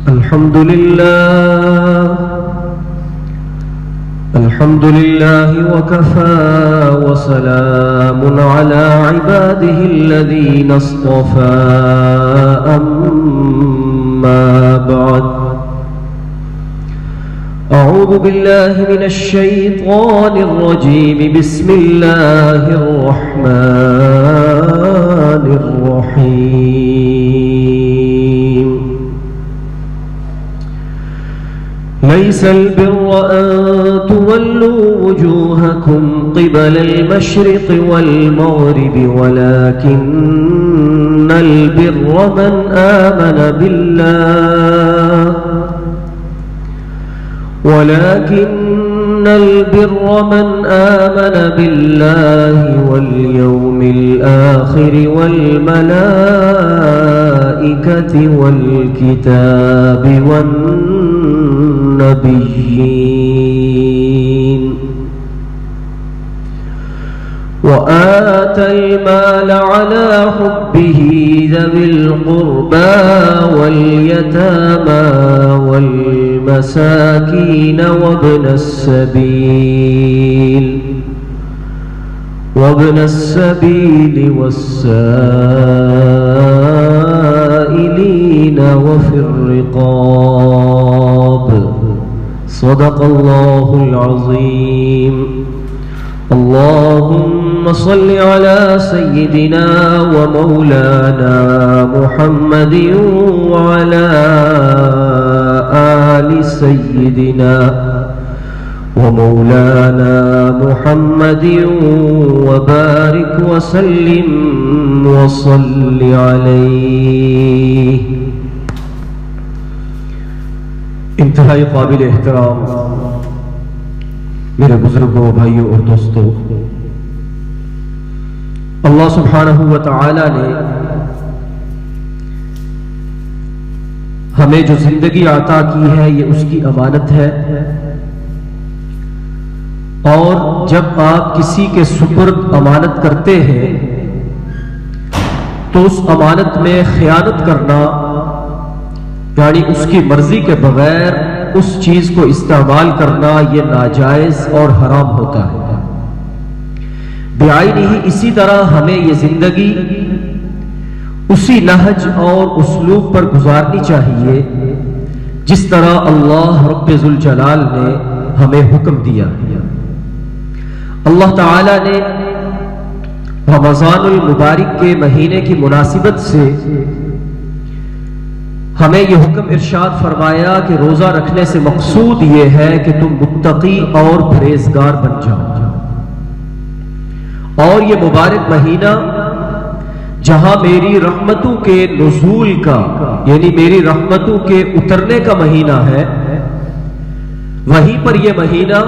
الحمد لله وكفى وسلام على عباده الذين اصطفى أما بعد أعوذ بالله من الشيطان الرجيم بسم الله الرحمن الرحيم ليس البر أن تولوا وجوهكم قبل المشرق والمغرب ولكن البر من آمن بالله واليوم الآخر والملائكة والكتاب والنبيين وآتى المال على حبه ذوي القربى واليتامى والمساكين وابن السبيل والسائلين وفي الرقاب صدق الله العظيم. اللهم صل على سيدنا ومولانا محمد وعلى آل سيدنا ومولانا محمد وبارك وسلم وصل عليه. انتہائی قابل احترام میرے بزرگوں، بھائیوں اور دوستوں، اللہ سبحانہ و تعالی نے ہمیں جو زندگی عطا کی ہے یہ اس کی امانت ہے، اور جب آپ کسی کے سپرد امانت کرتے ہیں تو اس امانت میں خیانت کرنا یعنی اس کی مرضی کے بغیر اس چیز کو استعمال کرنا یہ ناجائز اور حرام ہوتا ہے. بعینہ ہی اسی طرح ہمیں یہ زندگی اسی نہج اور اسلوب پر گزارنی چاہیے جس طرح اللہ رب ذوالجلال نے ہمیں حکم دیا. اللہ تعالی نے رمضان المبارک کے مہینے کی مناسبت سے ہمیں یہ حکم ارشاد فرمایا کہ روزہ رکھنے سے مقصود یہ ہے کہ تم متقی اور پرہیزگار بن جاؤ، اور یہ مبارک مہینہ جہاں میری رحمتوں کے نزول کا یعنی میری رحمتوں کے اترنے کا مہینہ ہے، وہیں پر یہ مہینہ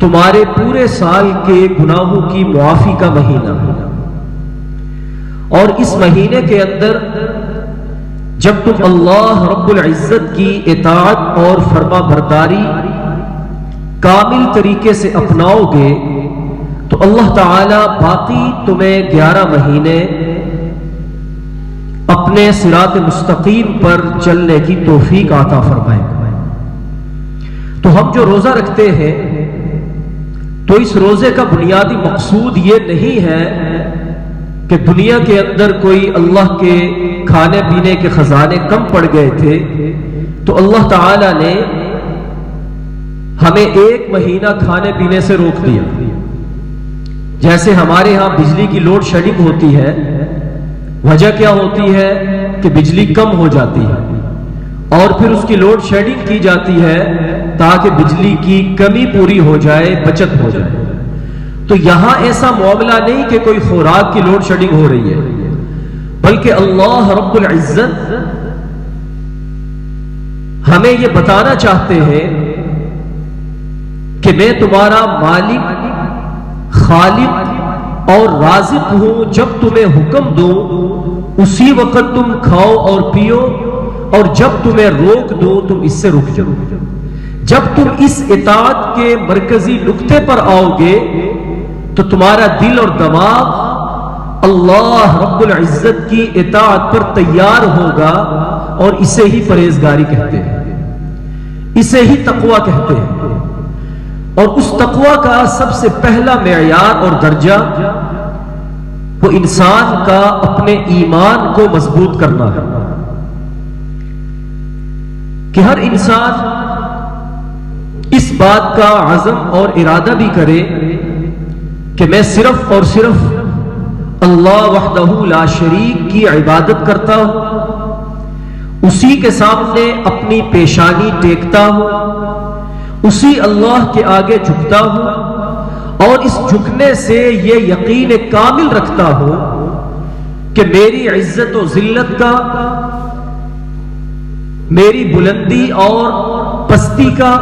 تمہارے پورے سال کے گناہوں کی معافی کا مہینہ ہے. اور اس مہینے کے اندر جب تم اللہ رب العزت کی اطاعت اور فرما برداری کامل طریقے سے اپناؤ گے تو اللہ تعالی باقی تمہیں 11 مہینے اپنے صراط مستقیم پر چلنے کی توفیق عطا فرمائے گا. تو ہم جو روزہ رکھتے ہیں تو اس روزے کا بنیادی مقصود یہ نہیں ہے کہ دنیا کے اندر کوئی اللہ کے کھانے پینے کے خزانے کم پڑ گئے تھے تو اللہ تعالی نے ہمیں 1 مہینہ کھانے پینے سے روک دیا. جیسے ہمارے ہاں بجلی کی لوڈ شیڈنگ ہوتی ہے، وجہ کیا ہوتی ہے کہ بجلی کم ہو جاتی ہے اور پھر اس کی لوڈ شیڈنگ کی جاتی ہے تاکہ بجلی کی کمی پوری ہو جائے، بچت ہو جائے. تو یہاں ایسا معاملہ نہیں کہ کوئی خوراک کی لوڈ شیڈنگ ہو رہی ہے، بلکہ اللہ رب العزت ہمیں یہ بتانا چاہتے ہیں کہ میں تمہارا مالک، خالق اور رازق ہوں. جب تمہیں حکم دوں اسی وقت تم کھاؤ اور پیو، اور جب تمہیں روک دوں تم اس سے رک جاؤ. جب تم اس اطاعت کے مرکزی نقطے پر آؤ گے تو تمہارا دل اور دماغ اللہ رب العزت کی اطاعت پر تیار ہوگا اور اسے ہی پرہیزگاری کہتے ہیں، اسے ہی تقوی کہتے ہیں۔ اور اس تقوی کا سب سے پہلا معیار اور درجہ وہ انسان کا اپنے ایمان کو مضبوط کرنا ہے، کہ ہر انسان اس بات کا عزم اور ارادہ بھی کرے کہ میں صرف اور صرف اللہ وحدہ لا شریک کی عبادت کرتا ہوں، اسی کے سامنے اپنی پیشانی ٹیکتا ہوں، اسی اللہ کے آگے جھکتا ہوں، اور اس جھکنے سے یہ یقین کامل رکھتا ہوں کہ میری عزت و ذلت کا، میری بلندی اور پستی کا،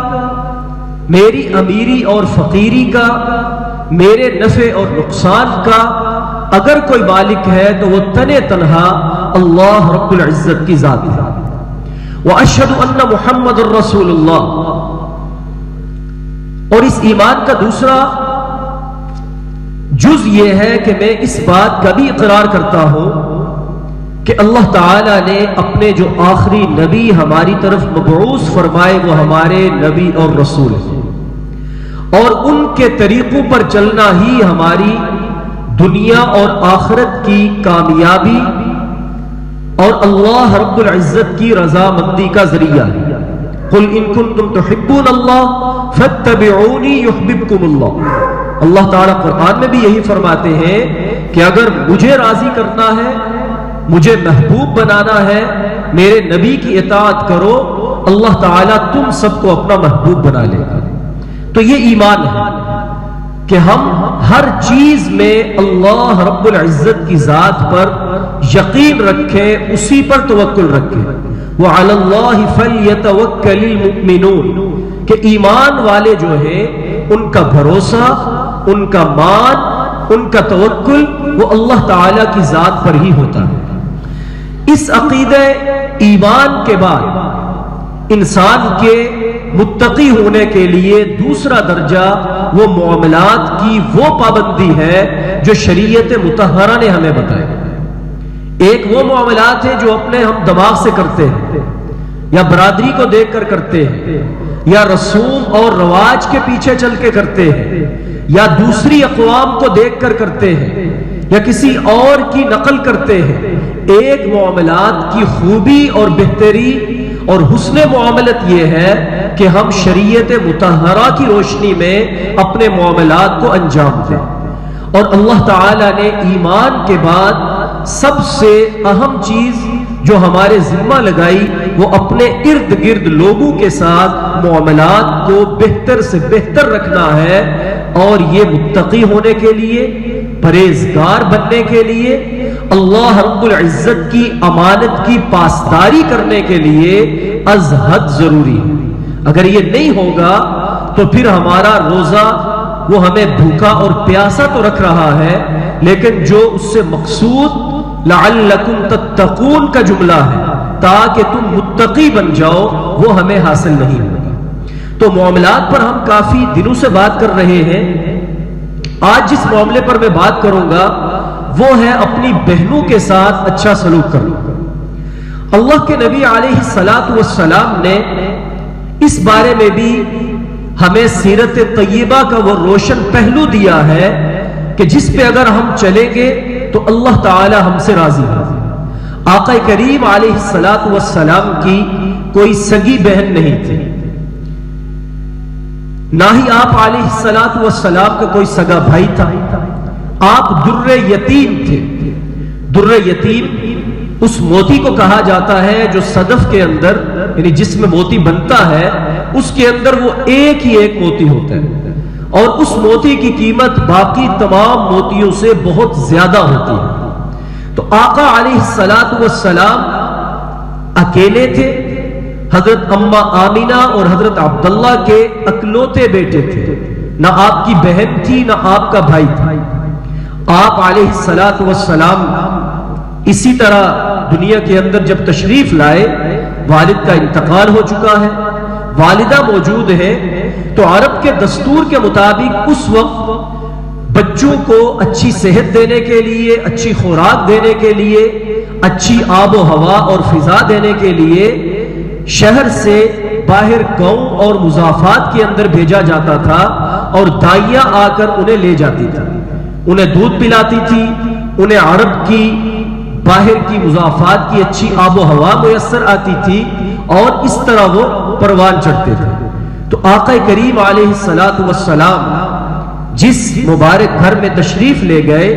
میری امیری اور فقیری کا، میرے نفع اور نقصان کا اگر کوئی مالک ہے تو وہ تنہا اللہ رب العزت کی ذات ہے۔ وَأَشْهَدُ أَنَّ مُحَمَّدٌ رَّسُولُ اللَّهِ۔ اور اس ایمان کا دوسرا جز یہ ہے کہ میں اس بات کا بھی اقرار کرتا ہوں کہ اللہ تعالی نے اپنے جو آخری نبی ہماری طرف مبعوث فرمائے وہ ہمارے نبی اور رسول ہیں، اور ان کے طریقوں پر چلنا ہی ہماری دنیا اور آخرت کی کامیابی اور اللہ رب العزت کی رضامندی کا ذریعہ ہے۔ قُلْ إِن كُنتُمْ تُحِبُّونَ اللَّهَ فَاتَّبِعُونِي يُحْبِبْكُمُ اللَّهُ۔ اللہ تعالیٰ قرآن میں بھی یہی فرماتے ہیں کہ اگر مجھے راضی کرنا ہے، مجھے محبوب بنانا ہے، میرے نبی کی اطاعت کرو، اللہ تعالیٰ تم سب کو اپنا محبوب بنا لے گا۔ تو یہ ایمان ہے کہ ہم ہر چیز میں اللہ رب العزت کی ذات پر یقین رکھیں، اسی پر توکل رکھیں۔ وَعَلَى اللَّهِ فَلْيَتَوَكَّلِ الْمُؤْمِنُونَ، کہ ایمان والے جو ہیں ان کا بھروسہ، ان کا مان، ان کا توکل وہ اللہ تعالی کی ذات پر ہی ہوتا ہے۔ اس عقیدہ ایمان کے بعد انسان کے متقی ہونے کے لیے دوسرا درجہ وہ معاملات کی وہ پابندی ہے جو شریعت مطہرہ نے ہمیں بتایا۔ ایک وہ معاملات ہیں جو اپنے ہم دماغ سے کرتے ہیں، یا برادری کو دیکھ کر کرتے ہیں، یا رسوم اور رواج کے پیچھے چل کے کرتے ہیں، یا دوسری اقوام کو دیکھ کر کرتے ہیں، یا کسی اور کی نقل کرتے ہیں۔ ایک معاملات کی خوبی اور بہتری اور حسن معاملت یہ ہے کہ ہم شریعت مطہرہ کی روشنی میں اپنے معاملات کو انجام دیں۔ اور اللہ تعالیٰ نے ایمان کے بعد سب سے اہم چیز جو ہمارے ذمہ لگائی وہ اپنے ارد گرد لوگوں کے ساتھ معاملات کو بہتر سے بہتر رکھنا ہے، اور یہ متقی ہونے کے لیے، پرہیزگار بننے کے لیے، اللہ رب العزت کی امانت کی پاسداری کرنے کے لیے از حد ضروری ہے۔ اگر یہ نہیں ہوگا تو پھر ہمارا روزہ وہ ہمیں بھوکا اور پیاسا تو رکھ رہا ہے، لیکن جو اس سے مقصود لعلکم تتقون کا جملہ ہے تاکہ تم متقی بن جاؤ، وہ ہمیں حاصل نہیں ہوگا۔ تو معاملات پر ہم کافی دنوں سے بات کر رہے ہیں۔ آج جس معاملے پر میں بات کروں گا وہ ہے اپنی بہنوں کے ساتھ اچھا سلوک کرنا۔ اللہ کے نبی علیہ الصلاۃ والسلام نے اس بارے میں بھی ہمیں سیرت طیبہ کا وہ روشن پہلو دیا ہے کہ جس پہ اگر ہم چلیں گے تو اللہ تعالی ہم سے راضی ہے۔ آقا کریم علیہ الصلاۃ والسلام کی کوئی سگی بہن نہیں تھی، نہ ہی آپ علیہ الصلاۃ والسلام کا کوئی سگا بھائی تھا۔ آپ در یتیم تھے۔ در یتیم اس موتی کو کہا جاتا ہے جو صدف کے اندر، یعنی جس میں موتی بنتا ہے اس کے اندر وہ ایک ہی ایک موتی ہوتا ہے، اور اس موتی کی قیمت باقی تمام موتیوں سے بہت زیادہ ہوتی ہے۔ تو آقا علیہ الصلاۃ والسلام اکیلے تھے، حضرت اما آمینہ اور حضرت عبداللہ کے اکلوتے بیٹے تھے، نہ آپ کی بہن تھی نہ آپ کا بھائی تھا۔ آپ علیہ الصلاۃ والسلام اسی طرح دنیا کے اندر جب تشریف لائے، والد کا انتقال ہو چکا ہے، والدہ موجود ہے، تو عرب کے دستور کے مطابق اس وقت بچوں کو اچھی صحت دینے کے لیے، اچھی خوراک دینے کے لیے، اچھی آب و ہوا اور فضا دینے کے لیے شہر سے باہر گاؤں اور مضافات کے اندر بھیجا جاتا تھا، اور دائیاں آ کر انہیں لے جاتی تھی، انہیں دودھ پلاتی تھی، انہیں عرب کی باہر کی مضافات کی اچھی آب و ہوا میسر آتی تھی، اور اس طرح وہ پروان چڑھتے تھے۔ تو آقا کریم علیہ السلام جس مبارک گھر میں تشریف لے گئے،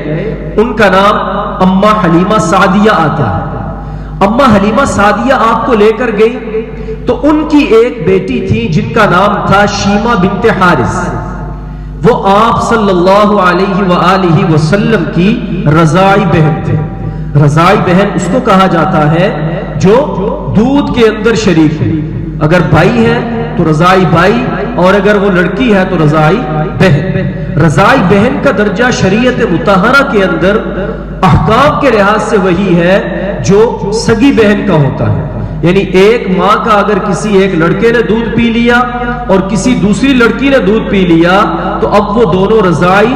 ان کا نام اماں حلیمہ سعدیہ آتا ہے۔ اماں حلیمہ سعدیہ آپ کو لے کر گئی، تو ان کی ایک بیٹی تھی جن کا نام تھا شیمہ بنت حارث، وہ آپ صلی اللہ علیہ وآلہ وسلم کی رضاعی بہن تھے۔ رضاعی بہن اس کو کہا جاتا ہے جو دودھ کے اندر شریک ہے، اگر بھائی ہے تو رضاعی بھائی، اور اگر وہ لڑکی ہے تو رضاعی بہن۔ رضاعی بہن کا درجہ شریعت مطہرہ کے اندر احکام کے لحاظ سے وہی ہے جو سگی بہن کا ہوتا ہے، یعنی ایک ماں کا اگر کسی ایک لڑکے نے دودھ پی لیا اور کسی دوسری لڑکی نے دودھ پی لیا تو اب وہ دونوں رضاعی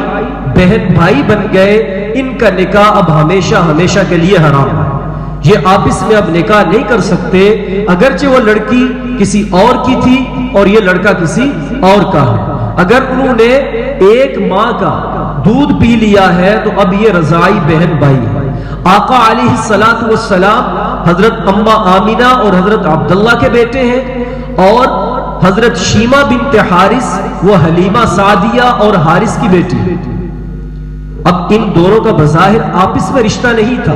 بہن بھائی بن گئے، ان کا نکاح اب ہمیشہ ہمیشہ کے لیے حرام ہے، یہ آپس میں اب نکاح نہیں کر سکتے، اگرچہ وہ لڑکی کسی اور کی تھی اور یہ لڑکا کسی اور کا ہے۔ اگر انہوں نے ایک ماں کا دودھ پی لیا ہے تو اب یہ رضاعی بہن بھائی ہے۔ آقا علیہ السلام حضرت اماں آمینہ اور حضرت عبداللہ کے بیٹے ہیں، اور حضرت شیمہ بنت حارث وہ حلیمہ سعدیہ اور حارث کی بیٹی ہے۔ اب ان دونوں کا بظاہر آپس میں رشتہ نہیں تھا،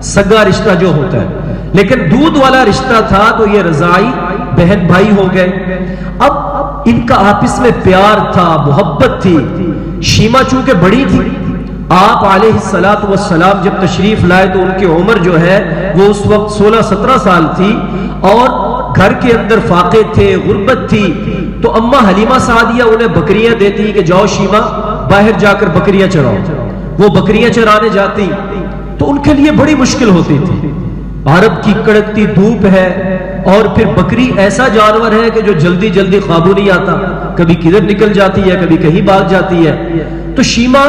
سگا رشتہ جو ہوتا ہے، لیکن دودھ والا رشتہ تھا، تو یہ رضاعی بہن بھائی ہو گئے۔ اب ان کا آپس میں پیار تھا، محبت تھی۔ شیمہ چونکہ بڑی تھی، آپ علیہ السلام جب تشریف لائے تو ان کی عمر جو ہے وہ اس وقت 16-17 سال تھی، اور گھر کے اندر فاقے تھے، غربت تھی، تو اماں حلیمہ سعدیہ انہیں بکریاں دیتی کہ جاؤ شیمہ باہر جا کر بکریاں چراؤ۔ وہ بکریاں چرانے جاتی تو ان کے لیے بڑی مشکل ہوتی تھی، عرب کی کڑکتی دھوپ ہے، اور پھر بکری ایسا جانور ہے کہ جو جلدی جلدی قابو نہیں آتا، کبھی کدھر نکل جاتی ہے، کبھی کہیں بھاگ جاتی ہے۔ تو شیمہ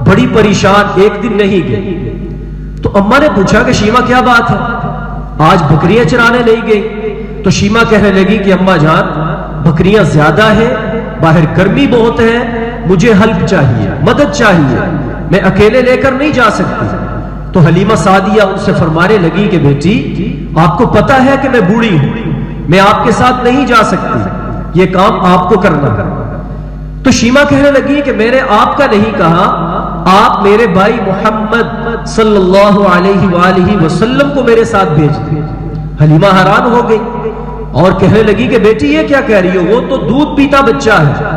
بڑی پریشان، ایک دن نہیں گئی، تو اماں نے پوچھا کہ شیمہ کیا بات ہے، آج بکریاں چرانے نہیں گئی؟ تو شیمہ کہنے لگی کہ اماں جان بکریاں زیادہ ہے، باہر گرمی بہت ہے، مجھے ہیلپ چاہیے، مدد چاہیے، میں اکیلے لے کر نہیں جا سکتی۔ تو حلیمہ سعدیہ ان سے فرمانے لگی کہ بیٹی آپ کو پتا ہے کہ میں بوڑھی ہوں، میں آپ کے ساتھ نہیں جا سکتی، یہ کام آپ کو کرنا ہے۔ تو شیمہ کہنے لگی کہ میں نے آپ کا نہیں کہا، آپ میرے بھائی محمد صلی اللہ علیہ وآلہ وسلم کو میرے ساتھ بھیج دیں۔ حلیمہ حیران ہو گئی اور کہنے لگی کہ بیٹی یہ کیا کہہ رہی ہو، وہ تو دودھ پیتا بچہ ہے،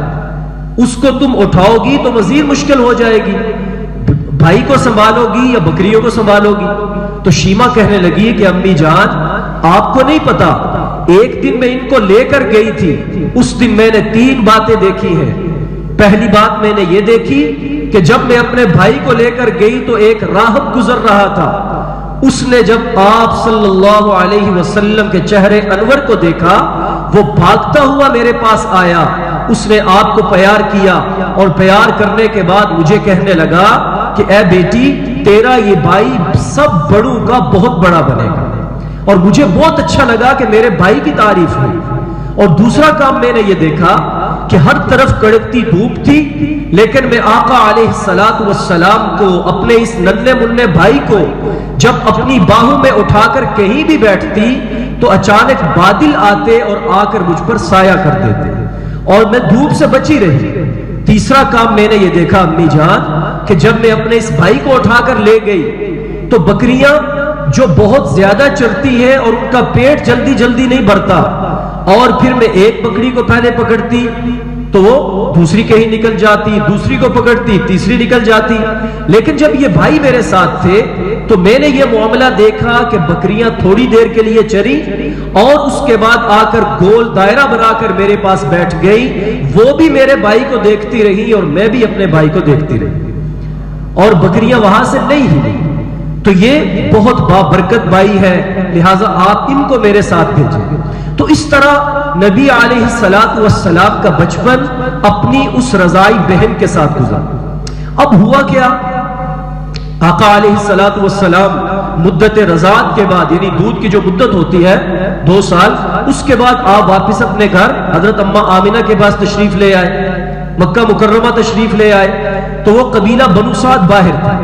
اس کو تم اٹھاؤ گی تو مزید مشکل ہو جائے گی، بھائی کو سنبھالو گی یا بکریوں کو سنبھالو گی؟ تو شیمہ کہنے لگی کہ امی جان آپ کو نہیں پتا، ایک دن میں ان کو لے کر گئی تھی، اس دن میں نے 3 باتیں دیکھی ہیں۔ پہلی بات میں نے یہ دیکھی کہ جب میں اپنے بھائی کو لے کر گئی تو ایک راہب گزر رہا تھا، اس نے جب آپ صلی اللہ علیہ وسلم کے چہرے انور کو دیکھا، وہ بھاگتا ہوا میرے پاس آیا، اس نے آپ کو پیار کیا، اور پیار کرنے کے بعد مجھے کہنے لگا کہ اے بیٹی تیرا یہ بھائی سب بڑوں کا بہت بڑا بنے گا، اور مجھے بہت اچھا لگا کہ میرے بھائی کی تعریف ہوئی۔ اور دوسرا کام میں نے یہ دیکھا کہ ہر طرف کڑکتی دھوپ تھی، لیکن میں آقا علیہ السلام کو، اپنے اس ننھے منھے بھائی کو جب اپنی باہوں میں اٹھا کر کہیں بھی بیٹھتی تو اچانک بادل آتے اور آ کر مجھ پر سایہ کر دیتے، اور میں دھوپ سے بچی رہی۔ تیسرا کام میں نے یہ دیکھا امی جان کہ جب میں اپنے اس بھائی کو اٹھا کر لے گئی تو بکریاں جو بہت زیادہ چرتی ہے اور ان کا پیٹ جلدی جلدی نہیں بھرتا، اور پھر میں ایک بکری کو پہلے پکڑتی تو وہ دوسری کہیں نکل جاتی، دوسری کو پکڑتی تیسری نکل جاتی، لیکن جب یہ بھائی میرے ساتھ تھے تو میں نے یہ معاملہ دیکھا کہ بکریاں تھوڑی دیر کے لیے چری اور اس کے بعد آ کر گول دائرہ بنا کر میرے پاس بیٹھ گئی، وہ بھی میرے بھائی کو دیکھتی رہی اور میں بھی اپنے بھائی کو دیکھتی رہی، اور بکریاں وہاں سے نہیں ہلی۔ تو یہ بہت بابرکت بھائی ہے، لہٰذا آپ ان کو میرے ساتھ بھیجیں۔ تو اس طرح نبی علیہ السلام کا بچپن اپنی اس رضائی بہن کے ساتھ گزرا۔ اب ہوا کیا، آقا علیہ الصلوۃ والسلام مدت رضاعت کے بعد، یعنی دودھ کی جو مدت ہوتی ہے 2 سال، اس کے بعد آپ واپس اپنے گھر حضرت اماں آمنہ کے پاس تشریف لے آئے، مکہ مکرمہ تشریف لے آئے. تو وہ قبیلہ بنو سعد باہر تھا.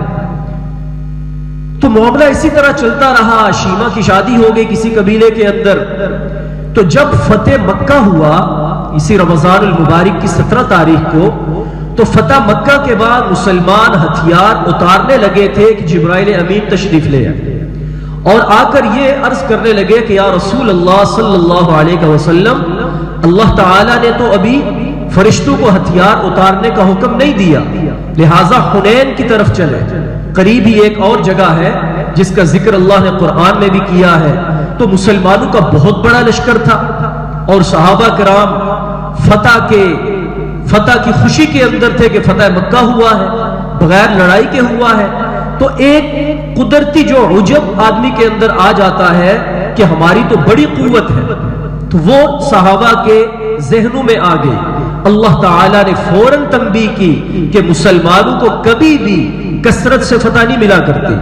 تو معاملہ اسی طرح چلتا رہا. شیما کی شادی ہو گئی کسی قبیلے کے اندر. تو جب فتح مکہ ہوا اسی رمضان المبارک کی 17 تاریخ کو، تو فتح مکہ کے بعد مسلمان ہتھیار اتارنے لگے تھے کہ جبرائیل امین تشریف لے آئے، اور آ کر یہ عرض کرنے لگے کہ یا رسول اللہ صلی اللہ علیہ وسلم، اللہ تعالیٰ نے تو ابھی فرشتوں کو ہتھیار اتارنے کا حکم نہیں دیا، لہٰذا حنین کی طرف چلے. قریب ہی ایک اور جگہ ہے جس کا ذکر اللہ نے قرآن میں بھی کیا ہے. تو مسلمانوں کا بہت بڑا لشکر تھا، اور صحابہ کرام فتح کی خوشی کے اندر تھے کہ فتح مکہ ہوا ہے، بغیر لڑائی کے ہوا ہے. تو ایک قدرتی جو عجب آدمی کے اندر آ جاتا ہے کہ ہماری تو بڑی قوت ہے، تو وہ صحابہ کے ذہنوں میں آ گئی. اللہ تعالیٰ نے فوراً تنبیہ کی کہ مسلمانوں کو کبھی بھی کثرت سے فتح نہیں ملا کرتی،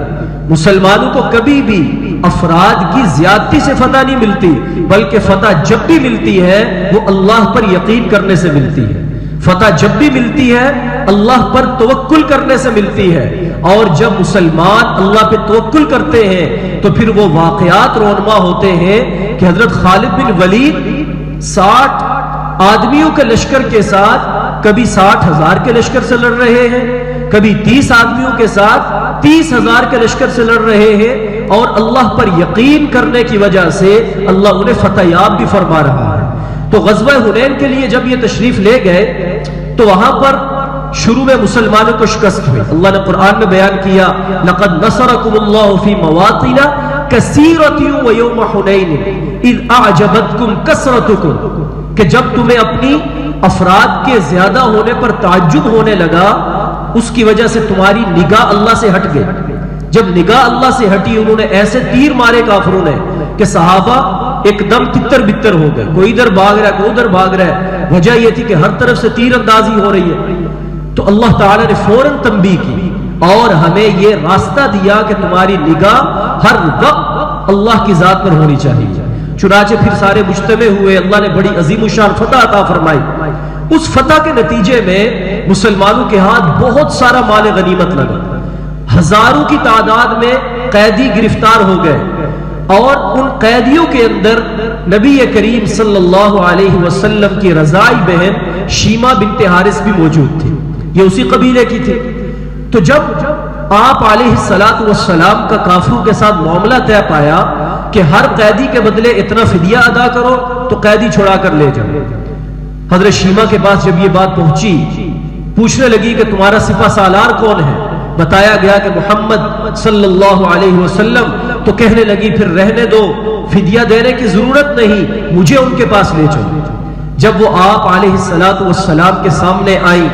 مسلمانوں کو کبھی بھی افراد کی زیادتی سے فتح نہیں ملتی، بلکہ فتح جب بھی ملتی ہے وہ اللہ پر یقین کرنے سے ملتی ہے. فتح جب بھی ملتی ہے اللہ پر توکل کرنے سے ملتی ہے. اور جب مسلمان اللہ پہ توکل کرتے ہیں تو پھر وہ واقعات رونما ہوتے ہیں کہ حضرت خالد بن ولید 60 آدمیوں کے لشکر کے ساتھ کبھی 60,000 کے لشکر سے لڑ رہے ہیں، کبھی 30 آدمیوں کے ساتھ 30,000 کے لشکر سے لڑ رہے ہیں، اور اللہ پر یقین کرنے کی وجہ سے اللہ انہیں فتح یاب بھی فرما رہا ہے. تو غزوہ حنین کے لیے جب یہ تشریف لے گئے تو وہاں پر شروع میں مسلمانوں کو شکست ہوئی. اللہ نے قرآن میں بیان کیا لَقَدْ نَصَرَكُمُ اللَّهُ فِي مَوَاطِنَ كَثِيرَةٍ وَيَوْمَ حُنَيْنٍ إِذْ أَعْجَبَتْكُمْ كَثْرَتُكُمْ، کہ جب تمہیں اپنی افراد کے زیادہ ہونے پر تعجب ہونے لگا، اس کی وجہ سے تمہاری نگاہ اللہ سے ہٹ گئی. جب نگاہ اللہ سے ہٹی، انہوں نے ایسے تیر مارے کافروں نے کہ صحابہ ایک دم تتر بتر ہو گئے، کوئی ادھر بھاگ رہا ہے کوئی ادھر بھاگ رہا ہے. وجہ یہ تھی کہ ہر طرف سے تیر اندازی ہو رہی ہے. تو اللہ تعالیٰ نے فوراً تنبیہ کی اور ہمیں یہ راستہ دیا کہ تمہاری نگاہ ہر وقت اللہ کی ذات پر ہونی چاہیے. چنانچہ پھر سارے مجتمع ہوئے، اللہ نے بڑی عظیم الشان فتح عطا فرمائی. اس فتح کے نتیجے میں مسلمانوں کے ہاتھ بہت سارا مال غنیمت لگا، ہزاروں کی تعداد میں قیدی گرفتار ہو گئے، اور ان قیدیوں کے اندر نبی کریم صلی اللہ علیہ وسلم کی رضائی بہن شیما بنت حارث بھی موجود تھی، یہ اسی قبیلے کی تھی. تو جب آپ علیہ الصلوۃ والسلام کا کافروں کے ساتھ معاملہ طے پایا کہ ہر قیدی کے بدلے اتنا فدیہ ادا کرو تو قیدی چھڑا کر لے جاؤ. حضرت شیما کے پاس جب یہ بات پہنچی، پوچھنے لگی کہ تمہارا سپہ سالار کون ہے؟ بتایا گیا کہ محمد صلی اللہ علیہ وسلم. تو کہنے لگی پھر رہنے دو، فدیہ دینے کی ضرورت نہیں، مجھے ان کے پاس لے چلو. جب وہ آپ علیہ الصلوۃ والسلام کے سامنے آئی،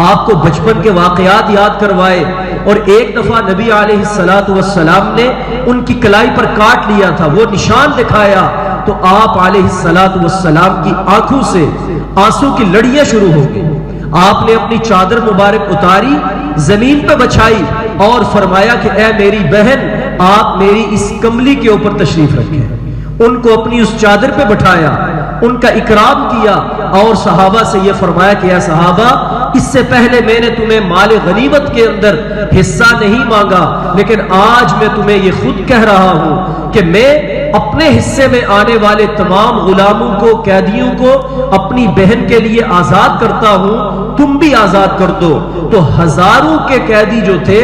آپ کو بچپن کے واقعات یاد کروائے، اور ایک دفعہ نبی علیہ الصلوۃ والسلام نے ان کی کلائی پر کاٹ لیا تھا، وہ نشان دکھایا. تو آپ علیہ الصلوۃ والسلام کی آنکھوں سے آنسو کی لڑیاں شروع ہو گئی. آپ نے اپنی چادر مبارک اتاری، زمین پہ بچھائی اور فرمایا کہ اے میری بہن، آپ میری اس کملی کے اوپر تشریف رکھیں. ان کو اپنی اس چادر پہ بٹھایا، ان کا اکرام کیا، اور صحابہ سے یہ فرمایا کہ اے صحابہ، اس سے پہلے میں نے تمہیں مال غنیمت کے اندر حصہ نہیں مانگا، لیکن آج میں تمہیں یہ خود کہہ رہا ہوں کہ میں اپنے حصے میں آنے والے تمام غلاموں کو، قیدیوں کو اپنی بہن کے لیے آزاد کرتا ہوں، تم بھی آزاد کر دو. تو ہزاروں کے قیدی جو تھے،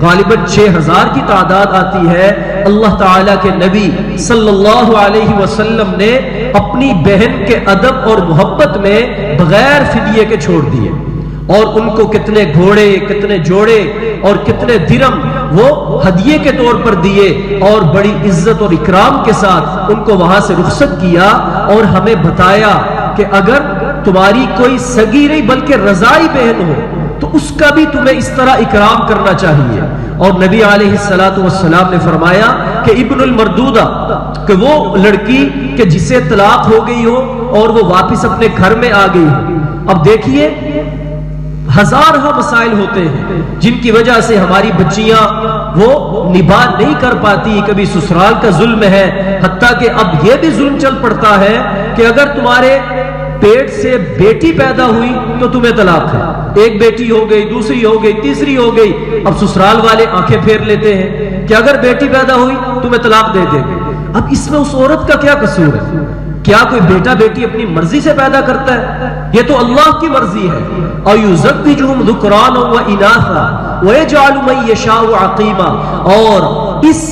غالباً 6,000 کی تعداد آتی ہے، اللہ تعالیٰ کے نبی صلی اللہ علیہ وسلم نے اپنی بہن کے ادب اور محبت میں بغیر فدیے کے چھوڑ دیے. اور ان کو کتنے گھوڑے، کتنے جوڑے اور کتنے درم وہ ہدیے کے طور پر دیے، اور بڑی عزت اور اکرام کے ساتھ ان کو وہاں سے رخصت کیا. اور ہمیں بتایا کہ اگر تمہاری کوئی سگی نہیں بلکہ رضائی بہن ہو تو اس کا بھی تمہیں اس طرح اکرام کرنا چاہیے. اور نبی علیہ الصلوۃ والسلام نے فرمایا کہ ابن المردودہ، کہ وہ لڑکی کہ جسے طلاق ہو گئی ہو اور وہ واپس اپنے گھر میں آ گئی ہو. اب دیکھیے ہزارہ مسائل ہوتے ہیں جن کی وجہ سے ہماری بچیاں وہ نبھا نہیں کر پاتی. کبھی سسرال کا ظلم ہے، حتیٰ کہ اب یہ بھی ظلم چل پڑتا ہے کہ اگر تمہارے پیٹ سے بیٹی پیدا ہوئی تو تمہیں طلاق ہے. ایک بیٹی ہو گئی، دوسری ہو گئی، تیسری ہو گئی، اب سسرال والے آنکھیں پھیر لیتے ہیں کہ اگر بیٹی پیدا ہوئی تمہیں طلاق دے دیں. اب اس میں اس عورت کا کیا قصور ہے؟ کیا کوئی بیٹا بیٹی اپنی مرضی سے پیدا کرتا ہے؟ یہ تو اللہ کی مرضی ہے. اَيُزَوِّجُهُمْ ذُكْرَانًا وَإِنَاثًا وَيَجْعَلُ مَن يَشَاءُ عَقِيمًا. اور اس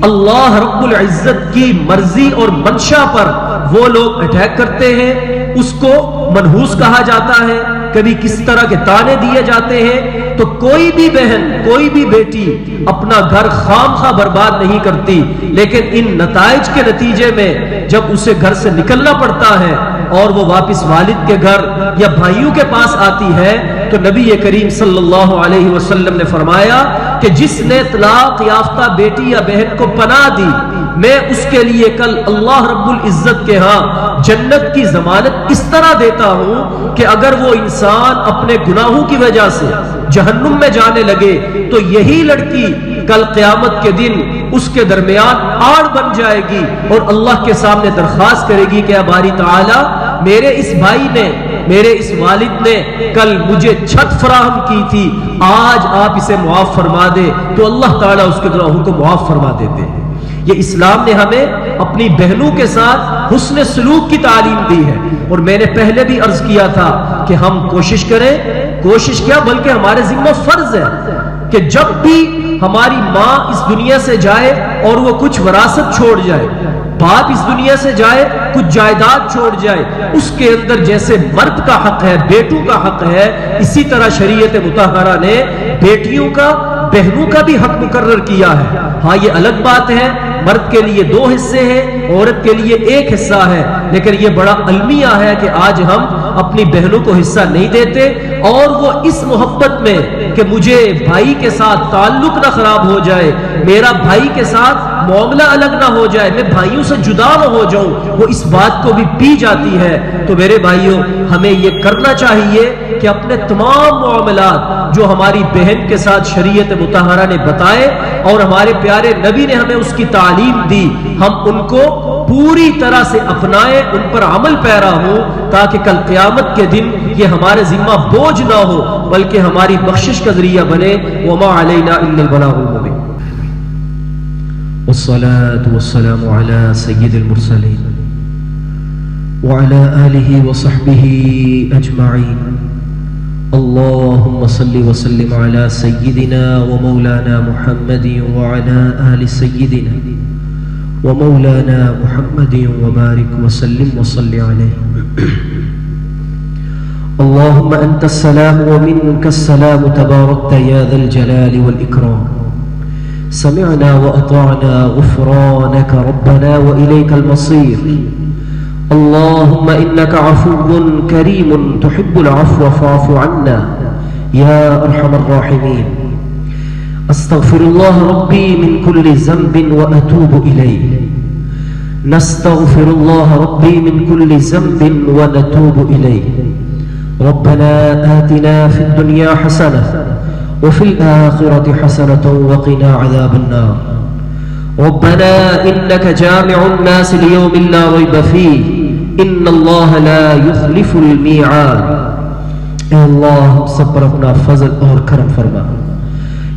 اللہ رب العزت کی مرضی اور منشا پر وہ لوگ اٹیک کرتے ہیں. اس کو منحوس کہا جاتا ہے، کبھی کس طرح کے تانے دیے جاتے ہیں. تو کوئی بھی بہن، کوئی بھی بیٹی اپنا گھر خام خواہ برباد نہیں کرتی، لیکن ان نتائج کے نتیجے میں جب اسے گھر سے نکلنا پڑتا ہے اور وہ واپس والد کے گھر یا بھائیوں کے پاس آتی ہے، تو نبی کریم صلی اللہ علیہ وسلم نے فرمایا کہ جس نے طلاق یافتہ بیٹی یا بہن کو پناہ دی، میں اس کے لیے کل اللہ رب العزت کے ہاں جنت کی ضمانت اس طرح دیتا ہوں کہ اگر وہ انسان اپنے گناہوں کی وجہ سے جہنم میں جانے لگے تو یہی لڑکی کل قیامت کے دن اس کے درمیان آڑ بن جائے گی اور اللہ کے سامنے درخواست کرے گی کہ اے باری تعالی، میرے اس بھائی نے، میرے اس والد نے کل مجھے چھت فراہم کی تھی، آج آپ اسے معاف فرما دے. تو اللہ تعالیٰ اس کے گناہوں کو معاف فرما دیتے ہیں. یہ اسلام نے ہمیں اپنی بہنوں کے ساتھ حسن سلوک کی تعلیم دی ہے. اور میں نے پہلے بھی عرض کیا تھا کہ ہم کوشش کریں، کوشش کیا بلکہ ہمارے ذمہ فرض ہے کہ جب بھی ہماری ماں اس دنیا سے جائے اور وہ کچھ وراثت چھوڑ جائے، باپ اس دنیا سے جائے کچھ جائیداد چھوڑ جائے، اس کے اندر جیسے مرد کا حق ہے، بیٹوں کا حق ہے، اسی طرح شریعت مطہرہ نے بیٹیوں کا، بہنوں کا بھی حق مقرر کیا ہے. ہاں یہ الگ بات ہے، مرد کے لیے 2 حصے ہیں، عورت کے لیے 1 حصہ ہے، لیکن یہ بڑا المیہ ہے کہ آج ہم اپنی بہنوں کو حصہ نہیں دیتے، اور وہ اس محبت میں کہ مجھے بھائی کے ساتھ تعلق نہ خراب ہو جائے، میرا بھائی کے ساتھ معاملہ الگ نہ ہو جائے، میں بھائیوں سے جدا نہ ہو جاؤں، وہ اس بات کو بھی پی جاتی ہے. تو میرے بھائیوں، ہمیں یہ کرنا چاہیے کہ اپنے تمام معاملات جو ہماری بہن کے ساتھ شریعت مطہرہ نے بتائے اور ہمارے پیارے نبی نے ہمیں اس کی تعلیم دی، ہم ان کو پوری طرح سے اپنائیں، ان پر عمل پیرا ہو، تاکہ کل قیامت کے دن یہ ہمارے ذمہ بوجھ نہ ہو بلکہ ہماری بخشش کا ذریعہ بنے. وما علینا الا البلاغ المبین. والصلاة والسلام على سيد المرسلين وعلى آله وصحبه أجمعين. اللهم صل وسلم على سيدنا ومولانا محمد وعلى آل سيدنا ومولانا محمد وبارك وسلم وصل عليه. اللهم أنت السلام ومنك السلام تباركت يا ذا الجلال والإكرام. سمعنا وأطعنا غفرانك ربنا وإليك المصير. اللهم إنك عفو كريم تحب العفو فاعف عنا يا أرحم الراحمين. أستغفر الله ربي من كل ذنب وأتوب إليه. نستغفر الله ربي من كل ذنب ونتوب إليه. ربنا آتنا في الدنيا حسنة وفي الآخرة حسنة وقنا عذاب النار. ربنا إنك جامع الناس ليوم لا ريب فيه إن الله لا يخلف الميعاد. اے اللہ ہم سب پر اپنا فضل اور کرم فرما.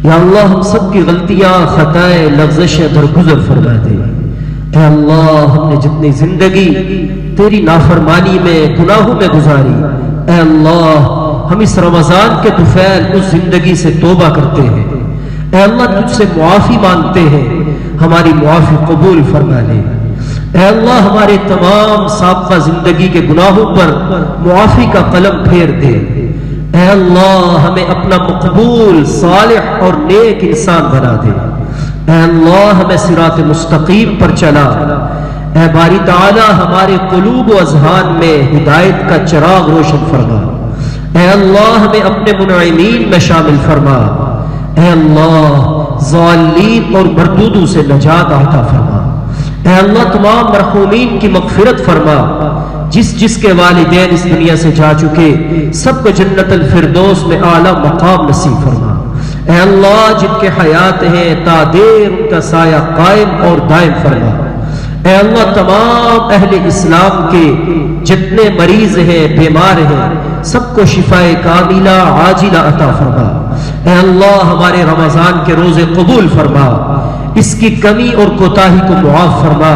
یا اللہ ہم سب کی غلطیاں، خطائیں، لغزشیں درگزر فرما دے. اے اللہ ہم نے جتنی زندگی تیری نافرمانی میں، گناہوں میں گزاری، اے اللہ ہم اس رمضان کے طفیل اس زندگی سے توبہ کرتے ہیں. اے اللہ تجھ سے معافی مانگتے ہیں، ہماری معافی قبول فرما لے. اے اللہ ہمارے تمام سابقہ زندگی کے گناہوں پر معافی کا قلم پھیر دے. اے اللہ ہمیں اپنا مقبول، صالح اور نیک انسان بنا دے. اے اللہ ہمیں صراط مستقیم پر چلا. اے باری تعالی ہمارے قلوب و اذہان میں ہدایت کا چراغ روشن فرما. اے اللہ ہمیں اپنے منعمین میں شامل فرما. اے اللہ ضالین اور مردودوں سے نجات عطا فرما. اے اللہ تمام مرحومین کی مغفرت فرما. جس کے والدین اس دنیا سے جا چکے سب کو جنت الفردوس میں اعلیٰ مقام نصیب فرما۔ اے اللہ جن کے حیات ہیں تا دیر ان کا سایہ قائم اور دائم فرما۔ اے اللہ تمام اہل اسلام کے جتنے مریض ہیں بیمار ہیں سب کو شفائے کاملہ عاجلہ عطا فرما۔ اے اللہ ہمارے رمضان کے روزے قبول فرما، اس کی کمی اور کوتاہی کو معاف فرما۔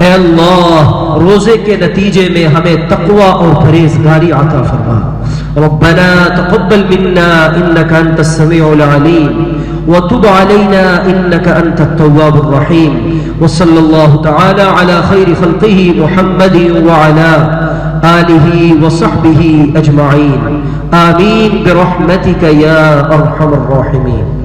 اے اللہ روزے کے نتیجے میں ہمیں تقوی اور پرہیزگاری عطا فرما۔ ربنا تقبل منا انك انت السميع العليم وتب علينا انك انت التواب الرحيم وصلى الله تعالى على خير خلقه محمد وعلى آله وصحبه اجمعين آمين برحمتك يا ارحم الراحمين۔